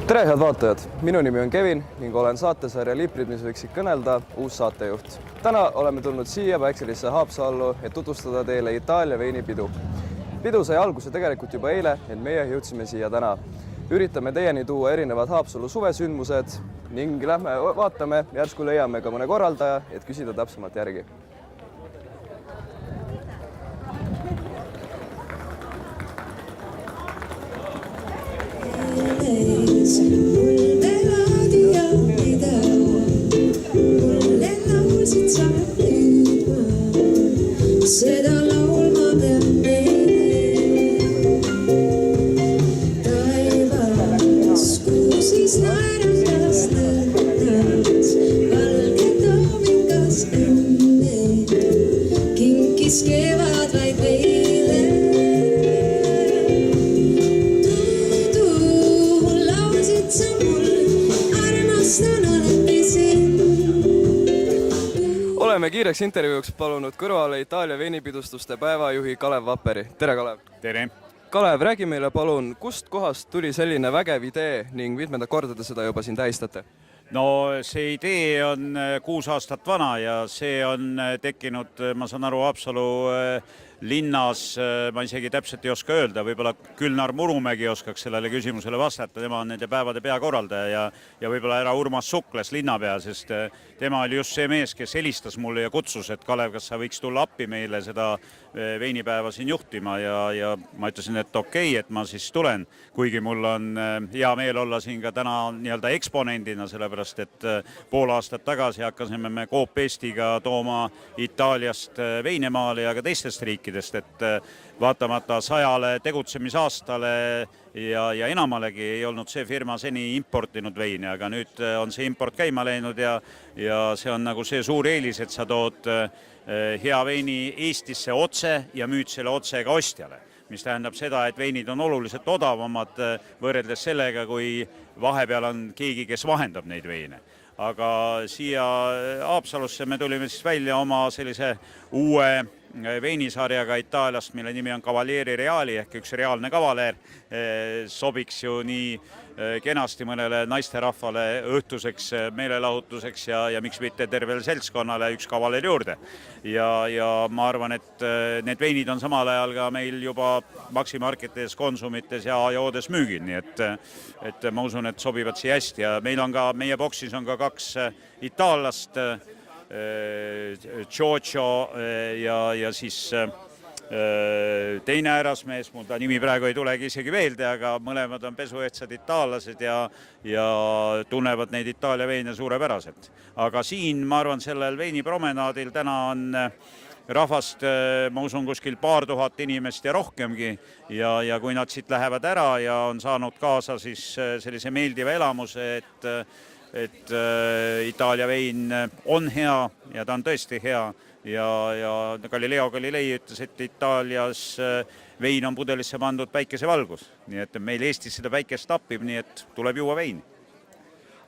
Tere, head vaatajad! Minu nimi on Kevin ning olen saatesarja Liiprid, mis võiksid kõnelda, uus saatejuht. Täna oleme tulnud siia Päikselisse Haapsallu, et tutvustada teile Itaalia veinipidu. Pidu sai alguse tegelikult juba eile, ent meie jõudsime siia täna. Üritame teieni tuua erinevad Haapsalu suvesündmused ning lähme vaatame, järsku leiame ka mõne korraldaja, et küsida täpsemalt järgi. Oleme kiireks intervjuuks palunud kõrvale Itaalia veinipidustuste päevajuhi Kalev Vapperi. Tere, Kalev! Tere! Kalev, räägi meile palun, kust kohast tuli selline vägev idee ning mitmenda korda te seda juba siin tähistate? No see idee on 6 aastat vana ja see on tekkinud, ma saan aru, Haapsalu linnas, ma isegi täpselt ei oska öelda, võib-olla Külnar Murumägi oskaks sellele küsimusele vastata, tema on nende päevade peakorraldaja ja võib-olla härra Urmas Sukles linnapea, sest tema oli just see mees, kes helistas mulle ja kutsus, et Kalev, kas sa võiks tulla appi meile seda veinipäeva siin juhtima ja ma ütlesin, et okei, et ma siis tulen, kuigi mul on hea meel olla siin ka täna nii-öelda eksponendina, sellepärast et pool aastat tagasi hakkasime me Coop Eestiga tooma Itaaliast Veinemaale ja ka teistest riikidest, et vaatamata 100 tegutsemisaastale ja enamalegi ei olnud see firma seni importinud veini, aga nüüd on see import käima läinud ja see on nagu see suur eelis, et sa tood hea veini Eestisse otse ja müüd selle otse ka ostjale, mis tähendab seda, et veinid on oluliselt odavamad võrreldes sellega, kui vahepeal on keegi, kes vahendab neid veine. Aga siia Haapsalusse me tulime siis välja oma sellise uue veinisarjaga Itaaliast, mille nimi on Cavalieri Reali ehk üks reaalne kavaleer, sobiks ju nii kenasti mõnele naisterahvale õhtuseks meelelahutuseks ja miks mitte tervele seltskonnale üks kavaleer juurde. Ja ma arvan, et need veinid on samal ajal ka meil juba maksimarketides, konsumites ja joodes müügil, nii et ma usun, et sobivad siia hästi ja meil on ka, meie boksis on ka 2 itaallast, Giorgio ja siis teine härrasmees, mul ta nimi praegu ei tulegi isegi meelde, aga mõlemad on pesuehtsad itaallased ja tunnevad neid Itaalia veine suurepäraselt. Aga siin, ma arvan, sellel veinipromenaadil täna on rahvast, ma usun, kuskil 2000 inimest ja rohkemgi ja kui nad siit lähevad ära ja on saanud kaasa siis sellise meeldiva elamuse, et Itaalia vein on hea ja ta on tõesti hea ja Galileo Galilei ütles, et Itaalias vein on pudelisse pandud päikesevalgus, nii et meil Eestis seda päikest tapib, nii et tuleb juua veini.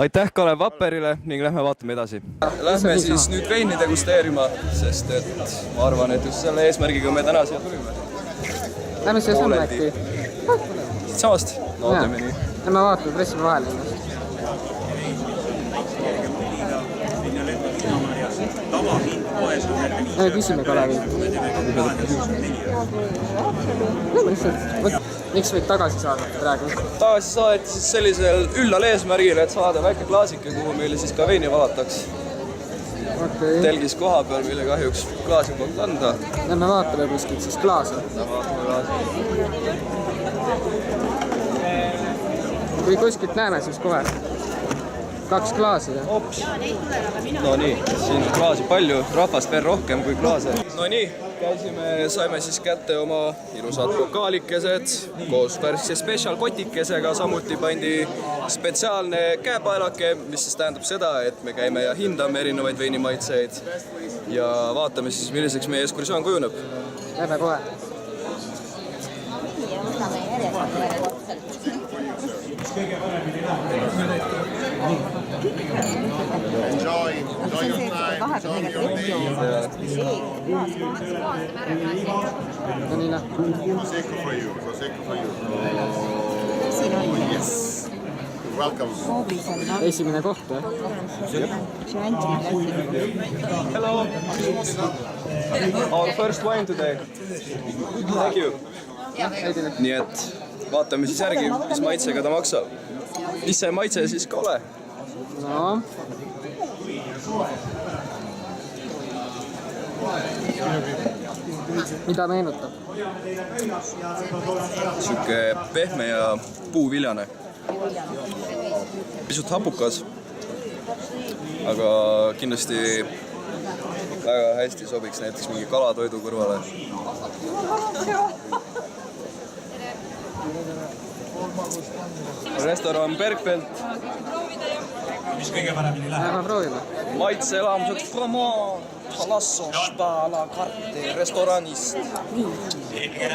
Aitäh Kalev Vapperile ning lähme vaatame edasi. Lähme siis nüüd veini degusteerima, sest et ma arvan, et just selle eesmärgiga me täna siia tulime. Lähme siia samme äkki? Samast? No teeme nii. Lähme vaatame pressime vahele ennast. Küsime Kalevi. Miks võid tagasi saadata praegu? Tagasi saadeti siis sellisel üllal eesmärgil, et saada väike klaasike, kuhu meile siis ka veini valataks. Telgis koha peal, mille kahjuks klaasi poolt anda. Lähme vaatame kuskilt siis klaasi. Kui kuskilt näeme, siis kohe. 2 klaasi. Ops. No nii, siin on klaasi palju, rahvast veel rohkem kui klaase. No nii, saime siis kätte oma ilusad pokaalikesed koos värske special kotikesega, samuti pandi spetsiaalne käepaelake, mis siis tähendab seda, et me käime ja hindame erinevaid veinimaitseid ja vaatame siis, milliseks meie ekskursioon kujuneb. Lähme kohe. Enjoy your time, enjoy your day. Prosecco for you, prosecco for you. Yes. welcome. Esimene koht või? Hello! Our first wine today. Thank you. Nii et vaatame siis järgi, mis maitsega ta maksab. Mis see maitse siis ka ole? No. Mida meenutab? Siuke pehme ja puuviljane. Pisut hapukas, aga kindlasti väga hästi sobiks näiteks mingi kalatoidu kõrvale. Restoran Bergfeld. Mis kõige paremini läheb? Lähme proovime. Maitse-elamused Froment, Palasso, Spa, La Carte, restoranist. Selge.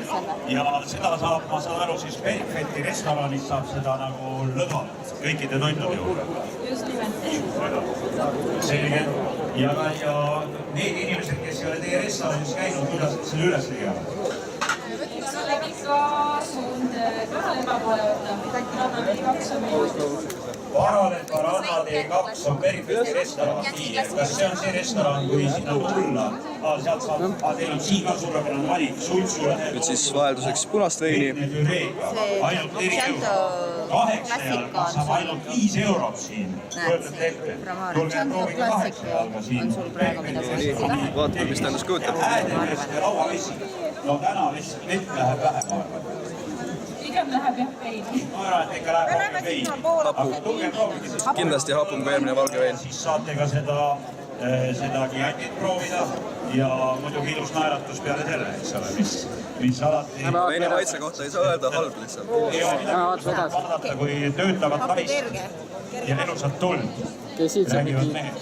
Ja seda saab, ma saan aru, siis Bergfeldi restoranis saab seda nagu lõdvalt kõikide toitude juurde. Just nimelt. Selge. Ja need inimesed, kes ei ole teie restoranis käinud, kuidas selle üles tegelevad? Võtame läbi kaasund kõrvalema poole võtta. Rannatee 2 on meil. Varalemba Rannatee 2 on Bergfeldi restoran. Kas see on see restoran, kui sinna tulla? Sealt saab, teil on siin ka suurepärane valik, sultsule. Nüüd siis vahelduseks punast veini. Ainult 4 eurot. 8 jalg maksab ainult 5 eurot siin. Kujutate ette. Tulge proovige 8 jalga siin. Vaatame, mis ta endast kujutab. Häädemest ja lauavesi. No täna vett läheb vähem. Pigem läheb jah veini. Ma arvan, et ikka läheb rohkem veini. Aga tulge proovige seda. Kindlasti hapum kui eelmine valge vein. Siis saate ka seda giatit proovida ja muidugi ilus naeratus peale selle, eks ole, mis alati... Veini maitse kohta ei saa öelda halb lihtsalt. Ei ole midagi vaadata, kui töötavat naist ja elusat tuld. Räägivad mehed.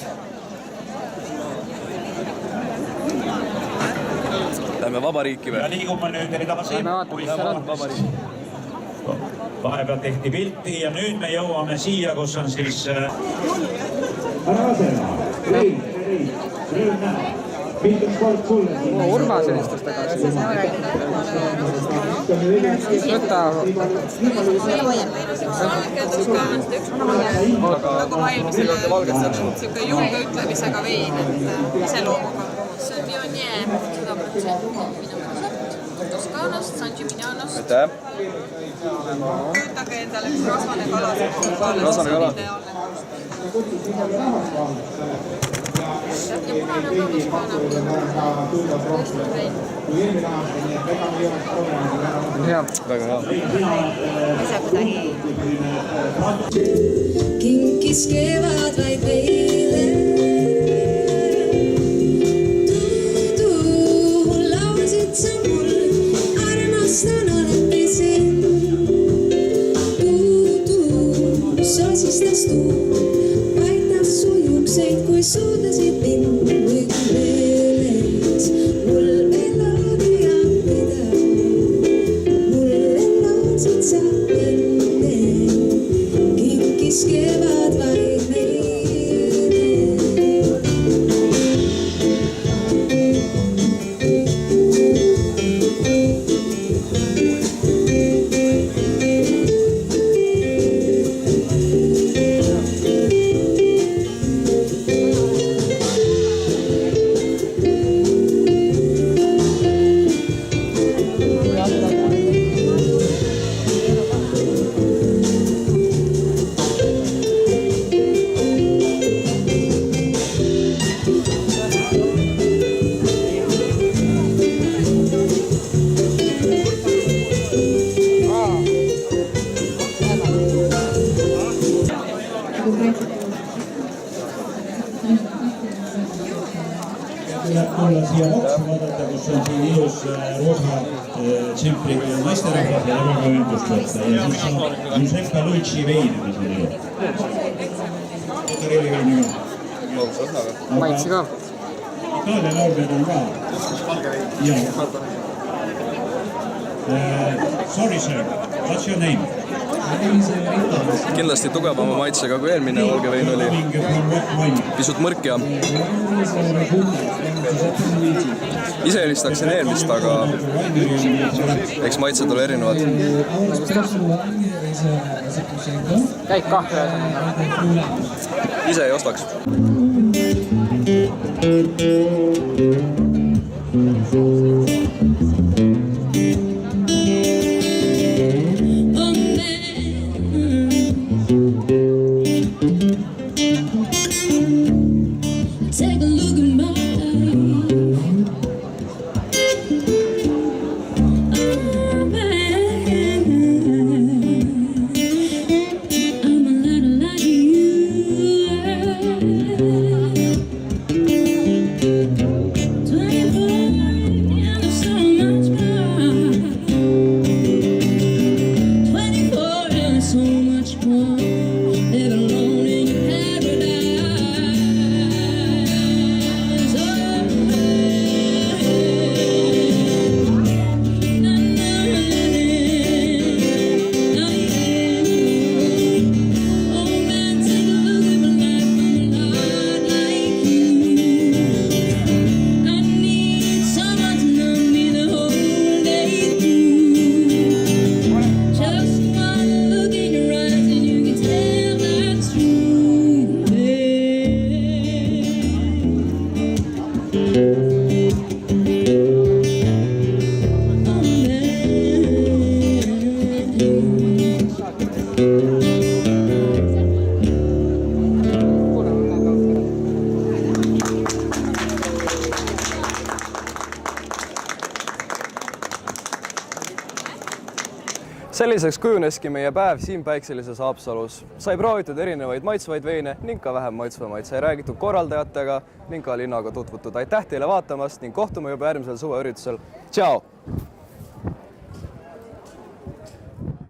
Lähme vabariiki või? Ja liigume nüüd edasi. Vahepeal tehti pilti ja nüüd me jõuame siia, kus on siis... Urmas helistas tagasi. Võta. Nagu valmisele siuke julge ütlemisega vein, et iseloomuga. See on Viognier 100% Toskaanast, San Gimignanost. Aitäh! Kujutage endale üks rasvane kala. Rasvane kala. Ja punane põõmuskaana. Hea. Väga hea. Kinkis kevad vaid meile. Laulsid sa mul, armastan alati sind. Sosistas tuum, paitas su juukseid, kui suudasid mind. Või kui meeles mul elada ja mida. Mulle laulsid sa enne, kinkis kevad vaid meile. Tulla siia voksu vaadata, kus on siin ilus roosa tšempriga naisterahvas ja väga ühendust võtta. Ja siis saab Giuseppe Luigi veini, mis on ilus. Motorelli veini ka. Maitse ka. Itaalia laulmed on ka. Jaa. Sorry sir, what's your name? Kindlasti tugevama maitsega kui eelmine valge vein oli. Pisut mõrk ja ise eelistaksin eelmist, aga eks maitsed ole erinevad. käid kahve. Ise ei ostaks. Take a look at my life. Oh man, I'm a little like you. 24 and there's so much more. 24 and there's so much more. Live alone in your paradise. Selliseks kujuneski meie päev siin Päikselises Haapsalus. Sai proovitud erinevaid maitsvaid veine ning ka vähem maitsvamaid. Sai räägitud korraldajatega ning ka linnaga tutvutud. Aitäh teile vaatamast ning kohtume juba järgmisel suveüritusel. Tšau!